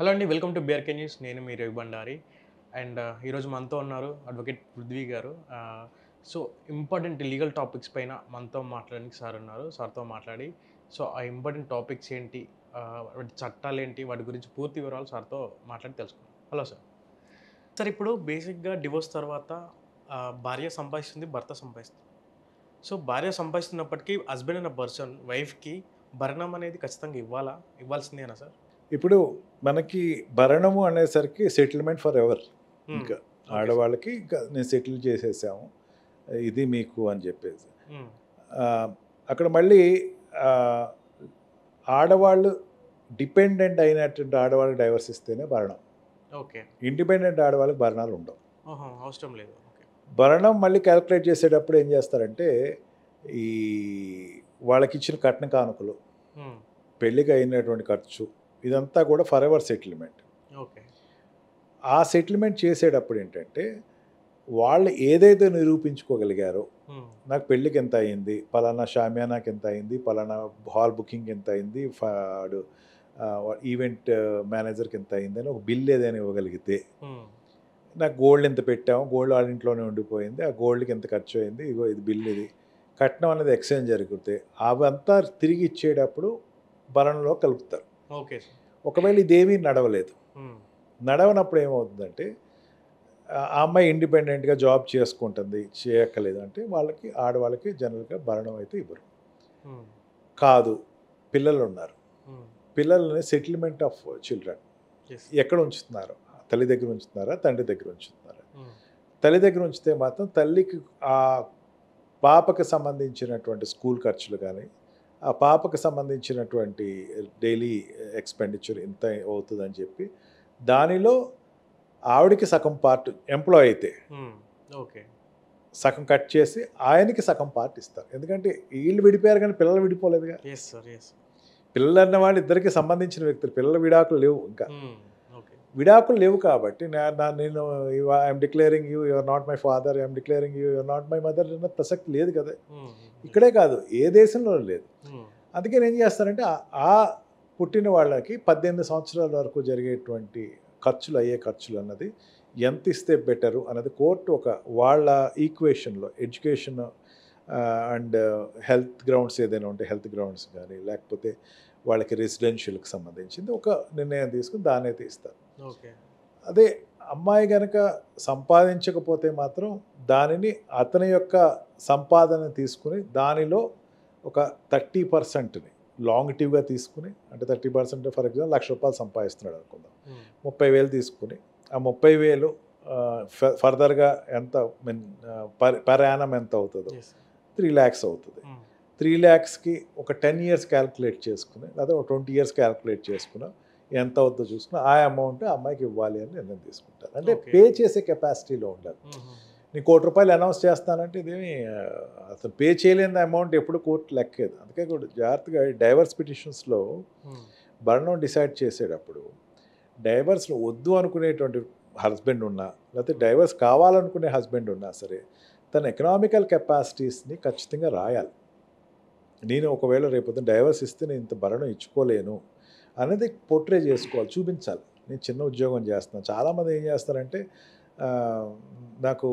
Hello అండి. Welcome to BRK news. నేను మీ Ravi Bandari. And ఈరోజు మనతో ఉన్నారు అడ్వకేట్ పృథ్వీ గారు. సో, ఇంపార్టెంట్ లీగల్ టాపిక్స్ పైన మనతో మాట్లాడడానికి సార్ ఉన్నారు. సార్‌తో మాట్లాడి ఆ ఇంపార్టెంట్ టాపిక్స్ ఏంటి, వాటి చట్టాలేంటి, వాటి గురించి పూర్తి వివరాలు సార్‌తో మాట్లాడి తెలుసుకుందాం. Hello sir. సార్, ఇప్పుడు బేసిక్‌గా డివోర్స్ తర్వాత భార్య సంపాదిస్తుంది, భర్త సంపాదిస్తుంది. సో, భార్య సంపాదిస్తున్నప్పటికీ హస్బెండ్ అనే పర్సన్ వైఫ్‌కి భరణం అనేది ఖచ్చితంగా ఇవ్వాలా? ఇవ్వాల్సిందేనా సార్? ఇప్పుడు మనకి భరణము అనేసరికి సెటిల్మెంట్ ఫర్ ఎవర్. హ్మ్. ఇంకా ఓకే సార్. ఆడవాళ్ళకి ఇంకా నేను సెటిల్ చేసేసాము. ఇది మీకు అని చెప్పేసి. హ్మ్. ఆహ్, అక్కడ మళ్ళీ ఆహ్, ఆడవాళ్ళు డిపెండెంట్ అయినటువంటి ఆడవాళ్ళకి డైవర్స్ ఇస్తేనే భరణం. ఓకే. ఇండిపెండెంట్ ఆడవాళ్ళకి భరణాలు ఉండవు. ఆహా! అవసరం లేదు. ఓకే. భరణం మళ్ళీ కాలిక్యులేట్ చేసేటప్పుడు ఏం చేస్తారంటే, ఈ వాళ్ళకిచ్చిన కట్న కానుకలు, హ్మ్. పెళ్ళికి అయినటువంటి ఖర్చు, ఇదంతా కూడా ఫర్ ఎవర్ సెటిల్మెంట్. ఓకే. ఆ సెటిల్మెంట్ చేసేటప్పుడు ఏంటంటే, వాళ్ళు ఏదైతే నిరూపించుకోగలిగారో, హ్మ్. నాకు పెళ్ళికి ఎంత అయింది, పలానా షామియానాకి ఎంత అయింది, పలానా హాల్ బుకింగ్ ఎంత అయింది, ఈవెంట్ మేనేజర్కి ఎంత అయిందని ఒక బిల్ ఏదైనా ఇవ్వగలిగితే, హ్మ్. నాకు గోల్డ్ ఎంత పెట్టాము, గోల్డ్ వాళ్ళ ఇంట్లోనే ఉండిపోయింది, ఆ గోల్డ్కి ఎంత ఖర్చు అయింది, ఇగో ఇది బిల్ ఇది, కట్నం అనేది ఎక్స్చేంజ్ జరిగితే అవంతా తిరిగి ఇచ్చేటప్పుడు భరణంలో కలుపుతారు. Okay sir. ఒకవేళ ఇదేమీ నడవలేదు, హ్మ్. నడవనప్పుడు ఏమవుతుందంటే, ఆ అమ్మాయి ఇండిపెండెంట్‌గా జాబ్ చేసుకుంటుంది. చేయక్కర్లేదు అంటే వాళ్ళకి ఆడవాళ్ళకి జనరల్‌గా భరణం అయితే ఇవ్వరు. హ్మ్. కాదు, పిల్లలున్నారు. హ్మ్. పిల్లల్ని సెటిల్మెంట్ ఆఫ్ చిల్డ్రన్ యెస్. ఎక్కడ ఉంచుతున్నారు? తల్లి దగ్గర ఉంచుతున్నారా? తండ్రి దగ్గర ఉంచుతున్నారా? హ్మ్. తల్లి దగ్గర ఉంచితే మాత్రం తల్లికి ఆ పాపకి సంబంధించినటువంటి స్కూల్ ఖర్చులు గానీ, ఆ పాపకి సంబంధించినటువంటి డైలీ ఎక్స్‌పెండిచర్ ఇంత అవుతదని చెప్పి, దానిలో ఆవిడకి సగం పార్ట్ ఎంప్లాయ్ అయితే హ్మ్. ఓకే. సగం కట్ చేసి ఆయనకి సగం పార్ట్ ఇస్తారు. ఎందుకంటే ఈళ్ళు విడిపోయారు కానీ పిల్లలు విడిపోలేదుగా. Yes sir. యెస్. పిల్లలన్న వాళ్ళు ఇద్దరికీ సంబంధించిన వ్యక్తులు. పిల్లల విడాకులు లేవు ఇంకా. హ్మ్. ఓకే. విడాకులు లేవు కాబట్టి నేను I'm declaring you, you are not my father, I'm declaring you, you are not my mother అన్న ప్రసక్తి లేదు కదా! హ్మ్. హ్మ్. యెస్. ఇక్కడే కాదు, ఏ దేశంలోనూ లేదు. హ్మ్. అందుకని ఏం చేస్తారంటే ఆ పుట్టిన వాళ్ళకి 18 సంవత్సరాల వరకు జరిగేటువంటి అయ్యే ఖర్చులన్నది ఎంత ఇస్తే బెటరు అన్నది కోర్ట్ ఒక వాళ్ళ ఈక్వేషన్‌లో ఎడ్యుకేషన్ అండ్ హెల్త్ గ్రౌండ్స్ ఏదైనా ఉంటే హెల్త్ గ్రౌండ్స్ గానీ, లేకపోతే వాళ్ళకి రెసిడెన్షియల్‌కి సంబంధించింది ఒక నిర్ణయం తీసుకొని దాన్నైతే ఇస్తారు. ఓకే. అదే అమ్మాయి గనక సంపాదించకపోతే మాత్రం దానిని అతని యొక్క సంపాదన తీసుకొని దానిలో ఒక 30%ని లాంగిటివ్‌గా తీసుకొని, అంటే 30% ఫర్ ఎగ్జాంపుల్ రూ. 1,00,000 సంపాదిస్తున్నాడు అనుకుందాం. హ్మ్. 30,000 తీసుకొని, ఆ 30,000 ఫర్దర్‌గా ఎంత మీన్ పర్ యానమ్ ఎంత అవుతదో యెస్. 3,00,000 అవుతది. హ్మ్. 3,00,000కి ఒక 10 ఇయర్స్ కాలిక్యులేట్ చేసుకొని, లేదా ఒక 20 ఇయర్స్ కాలిక్యులేట్ చేసుకున్నా, ఎంత అవుద్దో చూసుకొని, ఆ అమౌంట్ ఆ అమ్మాయికి ఇవ్వాలి అని నిర్ణయం తీసుకుంటారు. అంటే ఓకే. పే చేసే కెపాసిటీలో ఉండాలి. హుహుహు. నేను రూ. 1,00,000 అనౌన్స్ చేస్తానంటే ఇదేమి అసలు పే చేయలేని అమౌంట్ ఎప్పుడు కోర్ట్ లెక్కేది. అందుకే కూడా జాగ్రత్తగా డైవర్స్ పిటిషన్స్‌లో హ్మ్. భరణం డిసైడ్ చేసేటప్పుడు, డైవర్స్ వద్దు అనుకునేటువంటి హస్బెండ్ ఉన్నా, లేకపోతే హ్మ్. డైవర్స్ కావాలనుకునే హస్బెండ్ ఉన్నా సరే, తన ఎకనామికల్ కెపాసిటీస్‌ని ఖచ్చితంగా రాయాలి. నేను ఒకవేళ రేపొద్దున డైవర్స్ ఇస్తే నేను ఇంత భరణం ఇచ్చుకోలేను అనేది పోర్ట్రే చేసుకోవాలి, చూపించాలి. నేను చిన్న ఉద్యోగం చేస్తున్నాను. చాలామంది ఏం చేస్తారంటే ఆహ్, నాకు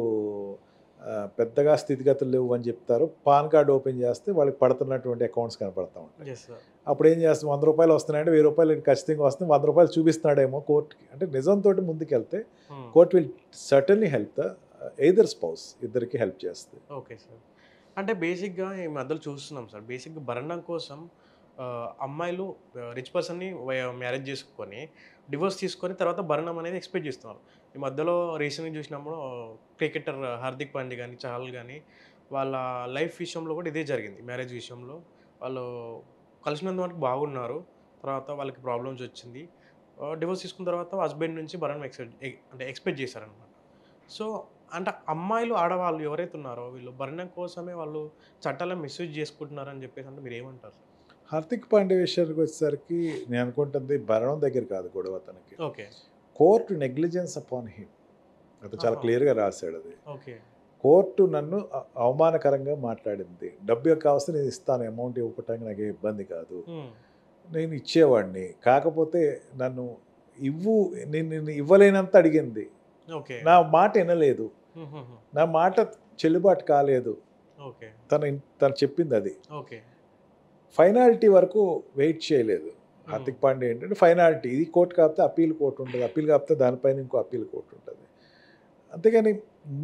పెద్దగా స్థితిగతులు లేవు అని చెప్తారు. పాన్ కార్డ్ ఓపెన్ చేస్తే వాళ్ళకి పడుతున్నటువంటి అకౌంట్స్ కనపడతా ఉంటాయి. Yes sir. అప్పుడేం చేస్తాం, రూ. 100 వస్తున్నాయంటే రూ. 1000 ఖచ్చితంగా వస్తుంది. రూ. 100 చూపిస్తున్నాడేమో కోర్ట్‌కి. అంటే నిజంతోటి ముందుకెళ్తే హ్మ్. Court will certainly help the either spouse, ఇద్దరికీ హెల్ప్ చేస్తది. Okay sir. అంటే బేసిక్‌గా ఈ మధ్యలో చూస్తున్నాం సార్. బేసిక్‌గా భరణం కోసం అమ్మాయిలు రిచ్ పర్సన్‌ని మ్యారేజ్ చేసుకొని, డివోర్స్ తీసుకొని తర్వాత భరణం అనేది ఎక్స్‌పెక్ట్ చేస్తున్నారు. ఈ మధ్యలో రీసెంట్‌గా చూసినప్పుడు క్రికెటర్ హార్దిక్ పాండ్యా గాని, చహల్ గాని వాళ్ళ లైఫ్ విషయంలో కూడా ఇదే జరిగింది. మ్యారేజ్ విషయంలో వాళ్ళు కలిసినంత వరకు బాగున్నారు. తర్వాత వాళ్ళకి ప్రాబ్లమ్స్ వచ్చింది. డివోర్స్ తీసుకున్న తర్వాత హస్బెండ్ నుంచి భరణం అంటే ఎక్స్‌పెక్ట్ చేశారనమాట. సో, అంటే అమ్మాయిలు, ఆడవాళ్ళు ఎవరైతే ఉన్నారో వీళ్ళు భరణం కోసమే వాళ్ళు చట్టాలను మిస్‌యూజ్ చేసుకుంటున్నారని చెప్పేసి అంటే మీరేమంటారు సార్? హార్దిక్ పాండ్యా విషయానికి వచ్చేసరికి నేను అనుకుంటుంది భరణం దగ్గర కాదు గొడవ అతనికి. Okay. Court negligence upon him. అతను చాలా ఆహా! క్లియర్‌గా రాసాడది. ఓకే. కోర్టు నన్ను అవమానకరంగా మాట్లాడింది. డబ్బు కావాల్సి నేను ఇస్తాను, అమౌంట్ ఇవ్వటానికి నాకేం ఇబ్బంది కాదు. హ్మ్. నేను ఇచ్చేవాడిని. కాకపోతే నన్ను ఇవ్వు, నేను ఇవ్వలేనంత అడిగింది, ఓకే. నా మాట వినలేదు, నా మాట చెల్లుబాటు కాలేదు, ఓకే. తను చెప్పింది అది. ఓకే. ఫైనాలిటీ వరకు వెయిట్ చేయలేదు. హార్దిక్ పాండ్యా ఏంటంటే ఫైనాలిటీ, ఇది కోర్టు కాకపోతే అప్పీల్ కోర్టు ఉంటుంది, అప్పీల్ కాకపోతే దానిపైన ఇంకో అప్పీల్ కోర్టు ఉంటుంది. అంతేగాని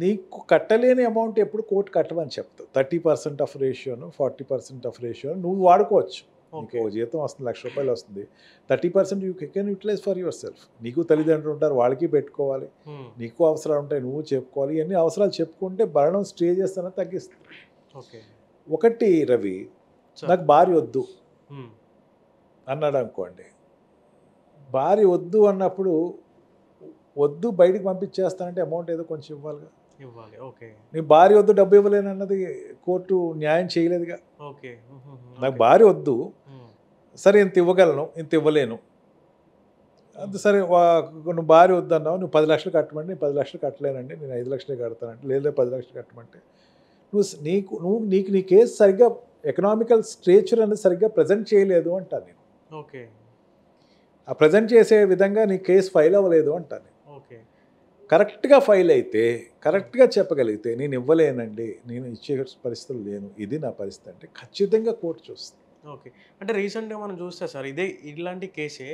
నీకు కట్టలేని అమౌంట్ ఎప్పుడు కోర్టు కట్టమని చెప్తావు. 30% ఆఫ్ రేషియోను, 40% ఆఫ్ రేషియోను నువ్వు వాడుకోవచ్చు. నీకు జీతం వస్తుంది, ₹1,00,000 వస్తుంది, 30% you can utilise for your self. నీకు తల్లిదండ్రులు ఉంటారు, వాళ్ళకి పెట్టుకోవాలి, నీకు అవసరాలు ఉంటాయి, నువ్వు చెప్పుకోవాలి. ఇవన్నీ అవసరాలు చెప్పుకుంటే భరణం స్టే చేస్తానో తగ్గిస్తుంది. ఓకే. ఒకటి రవి, నాకు భార్య వద్దు అన్నాడు అనుకోండి, భార్య వద్దు అన్నప్పుడు వద్దు బయటికి పంపించేస్తానంటే అమౌంట్ ఏదో కొంచెం ఇవ్వాలిగా. ఇవ్వాలి. ఓకే. నీ భార్య వద్దు డబ్బు ఇవ్వలేను అన్నది కోర్టు న్యాయం చేయలేదుగా. ఓకే. నాకు భార్య వద్దు, సరే ఇంత ఇవ్వగలను, ఇంత ఇవ్వలేను, అంత సరే నువ్వు భార్య వద్దు అన్నావు, నువ్వు 10 లక్షలు కట్టమంటే నేను 10 లక్షలు కట్టలేనండి, నేను 5 లక్షలే కడతానంటే, లేదా 10 లక్షలు కట్టమంటే నీకు నీ కేసు సరిగ్గా ఎకనామికల్ స్ట్రేచర్ అనేది సరిగ్గా ప్రజెంట్ చేయలేదు అంటాను నేను. ఓకే. ఆ ప్రజెంట్ చేసే విధంగా నీ కేసు ఫైల్ అవ్వలేదు అంటాను. ఓకే. కరెక్ట్గా ఫైల్ అయితే, కరెక్ట్గా చెప్పగలిగితే నేను ఇవ్వలేనండి, నేను ఇచ్చే పరిస్థితులు లేను, ఇది నా పరిస్థితి అంటే ఖచ్చితంగా కోర్టు చూస్తుంది. ఓకే. అంటే రీసెంట్గా మనం చూస్తే సార్ ఇలాంటి కేసే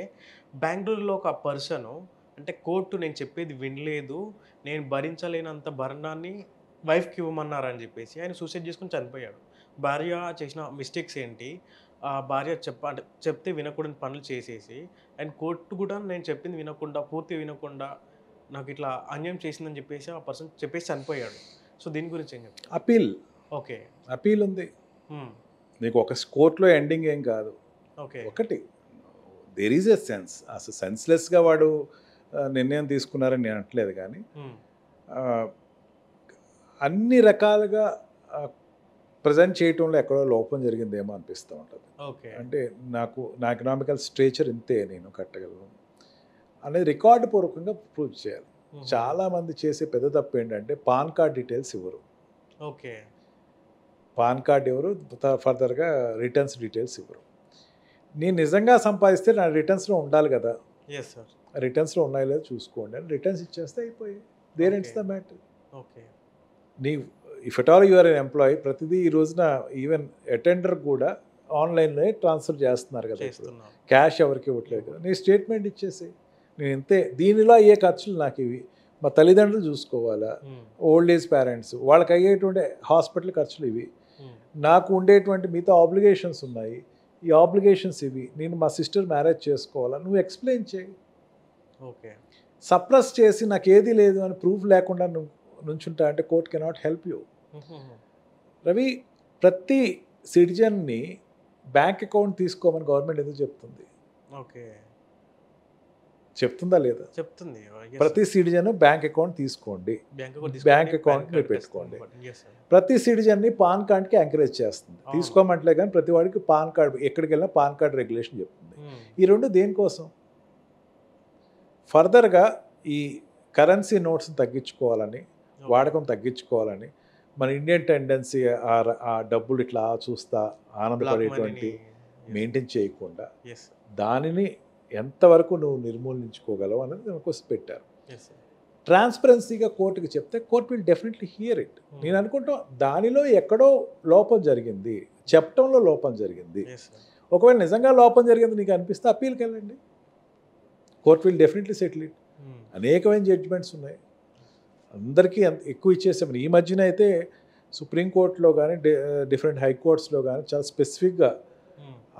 బెంగళూరులో ఒక పర్సను, అంటే కోర్టు నేను చెప్పేది వినలేదు, నేను భరించలేనంత భరణాన్ని వైఫ్కి ఇవ్వమన్నారని చెప్పేసి ఆయన సూసైడ్ చేసుకుని చనిపోయాడు. భార్య చేసిన మిస్టేక్స్ ఏంటి, భార్య అంటే చెప్తే వినకూడని పనులు చేసేసి అండ్ కోర్టు కూడా నేను చెప్పింది వినకుండా, పూర్తి వినకుండా నాకు ఇట్లా అన్యాయం చేసిందని చెప్పేసి ఆ పర్సన్ చెప్పేసి చనిపోయాడు. సో దీని గురించి ఏం చెప్తారు? అపీల్. ఓకే. అపీల్ ఉంది. నీకు ఒక కోర్టులో ఎండింగ్ ఏం కాదు. ఓకే. ఒకటి దేర్ ఈజ్ ఎ సెన్స్, అసలు సెన్స్లెస్గా వాడు నిర్ణయం తీసుకున్నారని నేను అనట్లేదు, కానీ అన్ని రకాలుగా ప్రజెంట్ చేయటంలో ఎక్కడో లోపం జరిగిందేమో అనిపిస్తూ ఉంటుంది. ఓకే. అంటే నా ఎకనామికల్ స్ట్రేచర్ ఇంతే, నేను కట్టగలను అనేది రికార్డు పూర్వకంగా ప్రూవ్ చేయాలి. చాలామంది చేసే పెద్ద తప్పు ఏంటంటే పాన్ కార్డ్ డీటెయిల్స్ ఇవ్వరు. ఓకే. పాన్ కార్డ్ ఎవరు, ఫర్దర్గా రిటర్న్స్ డీటెయిల్స్ ఇవ్వరు. నేను నిజంగా సంపాదిస్తే నా రిటర్న్స్లో ఉండాలి కదా, ఎస్ సార్, రిటర్న్స్లో ఉన్నాయో లేదో చూసుకోండి అని రిటర్న్స్ ఇచ్చేస్తే అయిపోయి there ends the matter. Okay. నీ if at all you are an employee, ప్రతిదీ ఈ రోజున ఈవెన్ అటెండర్ కూడా ఆన్లైన్లో ట్రాన్స్ఫర్ చేస్తున్నారు కదా, క్యాష్ ఎవరికి ఇవ్వట్లేదు కదా, నీ స్టేట్మెంట్ ఇచ్చేసి నేను ఇంతే, దీనిలో అయ్యే ఖర్చులు నాకు ఇవి, మా తల్లిదండ్రులు చూసుకోవాలా, ఓల్డ్ ఏజ్ పేరెంట్స్ వాళ్ళకి అయ్యేటువంటి హాస్పిటల్ ఖర్చులు ఇవి, నాకు ఉండేటువంటి మిగతా ఆబ్లిగేషన్స్ ఉన్నాయి, ఈ ఆబ్లిగేషన్స్ ఇవి, నేను మా సిస్టర్ మ్యారేజ్ చేసుకోవాలా, నువ్వు ఎక్స్ప్లెయిన్ చేయి. ఓకే. సప్రెస్ చేసి నాకు ఏది లేదు అని ప్రూఫ్ లేకుండా నువ్వు నుంచుంటా అంటే court cannot help you. Ravi, ప్రతి సిటిజన్ని బ్యాంక్ అకౌంట్ తీసుకోమని గవర్నమెంట్ ఎందుకు చెప్తుంది? ఓకే. చెప్తుందా లేదా? చెప్తుంది. ప్రతి సిటిజన్ బ్యాంక్ అకౌంట్ తీసుకోండి, బ్యాంక్ అకౌంట్ మీరు పెట్టుకోండి. ప్రతి సిటిజన్ని పాన్ కార్డ్కి ఎంకరేజ్ చేస్తుంది, తీసుకోమంటలే కానీ ప్రతి వాడికి పాన్ కార్డ్, ఎక్కడికి వెళ్ళినా పాన్ కార్డ్ రెగ్యులేషన్ చెప్తుంది. ఈ రెండు దేనికోసం? ఫర్దర్గా ఈ కరెన్సీ నోట్స్ని తగ్గించుకోవాలని, వాడకం తగ్గించుకోవాలని, మన ఇండియన్ టెండెన్సీ ఆ డబ్బులు ఇట్లా చూస్తా ఆనందపడేటువంటి మెయింటైన్ చేయకుండా దానిని ఎంతవరకు నువ్వు నిర్మూలించుకోగలవు అనేది దానికోసం పెట్టారు. ట్రాన్స్పరెన్సీగా కోర్టుకి చెప్తే court will definitely here it. నేను అనుకుంటా దానిలో ఎక్కడో లోపం జరిగింది, చెప్పటంలో లోపం జరిగింది. ఒకవేళ నిజంగా లోపం జరిగింది నీకు అనిపిస్తే అప్పీల్కి వెళ్ళండి, court will definitely settle it. అనేకమైన జడ్జిమెంట్స్ ఉన్నాయి, అందరికీ ఎక్కువ ఇచ్చేసాము. ఈ మధ్యన అయితే సుప్రీంకోర్టులో కానీ డిఫరెంట్ హైకోర్ట్స్లో కానీ చాలా స్పెసిఫిక్గా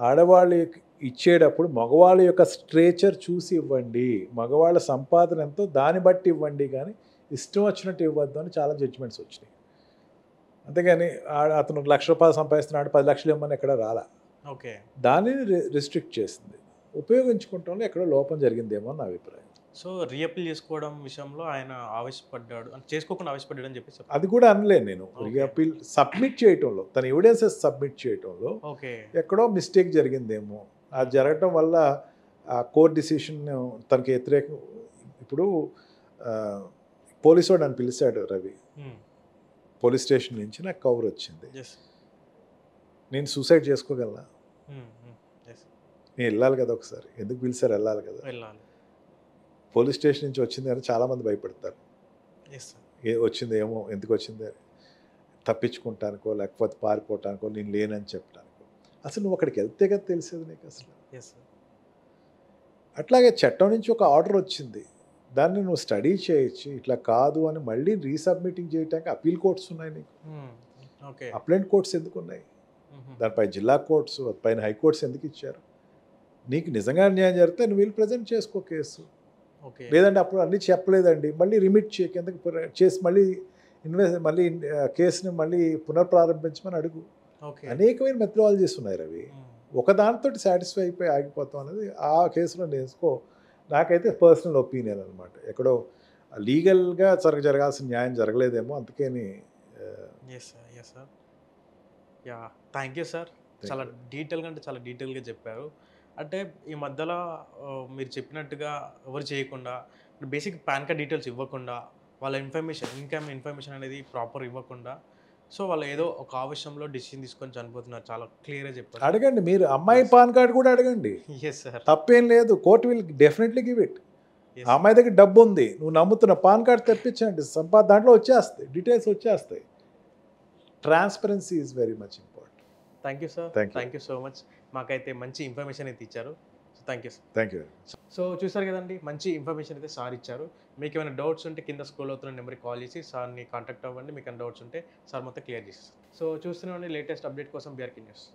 ఆడవాళ్ళకి ఇచ్చేటప్పుడు మగవాళ్ళ యొక్క స్ట్రేచర్ చూసి ఇవ్వండి, మగవాళ్ళ సంపాదన ఎంతో దాన్ని బట్టి ఇవ్వండి, కానీ ఇష్టం వచ్చినట్టు ఇవ్వద్దు అని చాలా జడ్జిమెంట్స్ వచ్చినాయి. అంతేగాని అతను ₹1,00,000 సంపాదిస్తున్నాడు 10 లక్షలు ఇవ్వమని ఎక్కడ రాలా. ఓకే. దానిని రెస్ట్రిక్ట్ చేసింది. ఉపయోగించుకుంటంలో ఎక్కడో లోపం జరిగిందేమో నా అభిప్రాయం. సో రీఅపీల్ చేసుకోవడం విషయంలో ఆయన ఆవేశపడ్డాడు, చేసుకోకుండా ఆవేశపడ్డాడు అని చెప్పేసి అది కూడా అనలేను నేను. రీఅపీల్ సబ్మిట్ చేయటంలో, తన ఎవిడెన్సెస్ సబ్మిట్ చేయటంలో ఎక్కడో మిస్టేక్ జరిగిందేమో, అది జరగటం వల్ల ఆ కోర్ట్ డిసిషన్ తనకి వ్యతిరేకం. ఇప్పుడు పోలీసు వాడు నన్ను పిలిచాడు రవి, పోలీస్ స్టేషన్ నుంచి నాకు కవర్ వచ్చింది, నేను సూసైడ్ చేసుకోగలనా? నేను వెళ్ళాలి కదా ఒకసారి, ఎందుకు పిలిచారు వెళ్ళాలి కదా. పోలీస్ స్టేషన్ నుంచి వచ్చింది అని చాలామంది భయపడతారు. Yes sir. వచ్చింది ఏమో ఎందుకు వచ్చింది తప్పించుకుంటానికో లేకపోతే పారిపోవటానికో నేను లేనని చెప్పడానికో. అసలు నువ్వు అక్కడికి వెళ్తే కదా తెలిసేది నీకు అసలు. Yes sir. అట్లాగే చట్టం నుంచి ఒక ఆర్డర్ వచ్చింది, దాన్ని నువ్వు స్టడీ చేయొచ్చు, ఇట్లా కాదు అని మళ్ళీ రీసబ్మిటింగ్ చేయడానికి అపీల్ కోర్ట్స్ ఉన్నాయి నీకు. ఓకే. అప్లెంట్ కోర్ట్స్ ఎందుకు ఉన్నాయి? దానిపై జిల్లా కోర్ట్స్, పైన హైకోర్ట్స్ ఎందుకు ఇచ్చారు? నీకు నిజంగా అన్యాయం జరిగితే నువ్వు వీళ్ళు ప్రజెంట్ చేసుకో కేసు. ఓకే. లేదంటే అప్పుడు అన్నీ చెప్పలేదండి మళ్ళీ రిమిట్ కిందకి చేసి మళ్ళీ మళ్ళీ కేసుని మళ్ళీ పునఃప్రారంభించమని అడుగు. ఓకే. అనేకమైన మెథడాలజీస్ ఉన్నాయి రవి. ఒకదానితో సాటిస్ఫై అయిపోయి ఆగిపోతాం అనేది ఆ కేసులో నేర్చుకో. నాకైతే పర్సనల్ ఒపీనియన్ అనమాట. ఎక్కడో లీగల్గా జరగాల్సిన న్యాయం జరగలేదేమో అందుకని. Yes sir. Yes sir. Yeah, thank you sir. చాలా డీటెయిల్గా అంటే చాలా డీటెయిల్గా చెప్పారు. అంటే ఈ మధ్యలో మీరు చెప్పినట్టుగా ఎవరు చేయకుండా బేసిక్ పాన్ కార్డ్ డీటెయిల్స్ ఇవ్వకుండా వాళ్ళ ఇన్కమ్ ఇన్ఫర్మేషన్ అనేది ప్రాపర్ ఇవ్వకుండా సో వాళ్ళు ఏదో ఒక ఆవేశంలో డిసిషన్ తీసుకొని చనిపోతున్నారు. చాలా క్లియర్గా చెప్పారు. అడగండి, మీరు అమ్మాయి పాన్ కార్డ్ కూడా అడగండి, ఎస్ సార్. తప్పేం లేదు. Court will definitely give it. ఆ అమ్మాయి దగ్గర డబ్బు ఉంది, నువ్వు నమ్ముతున్న పాన్ కార్డ్ తెప్పించండి, దాంట్లో వచ్చేస్తాయి, డీటెయిల్స్ వచ్చేస్తాయి. Transparency is very much important. Thank you sir. Thank you. Thank you so much. మాకైతే మంచి ఇన్ఫర్మేషన్ అయితే ఇచ్చారు. So thank you sir. Thank you. So చూసారు కదండి, మంచి ఇన్ఫర్మేషన్ అయితే సార్ ఇచ్చారు. మీకు ఏమైనా డౌట్స్ ఉంటే కింద స్క్రోల్ అవుతున్న నెంబర్కి కాల్ చేసి సార్ని కాంటాక్ట్ అవ్వండి. మీకు ఏమైనా డౌట్స్ ఉంటే సార్ మొత్తం క్లియర్ చేస్తారు. సో చూస్తూనే లేటెస్ట్ అప్డేట్ కోసం బీఆర్కే న్యూస్.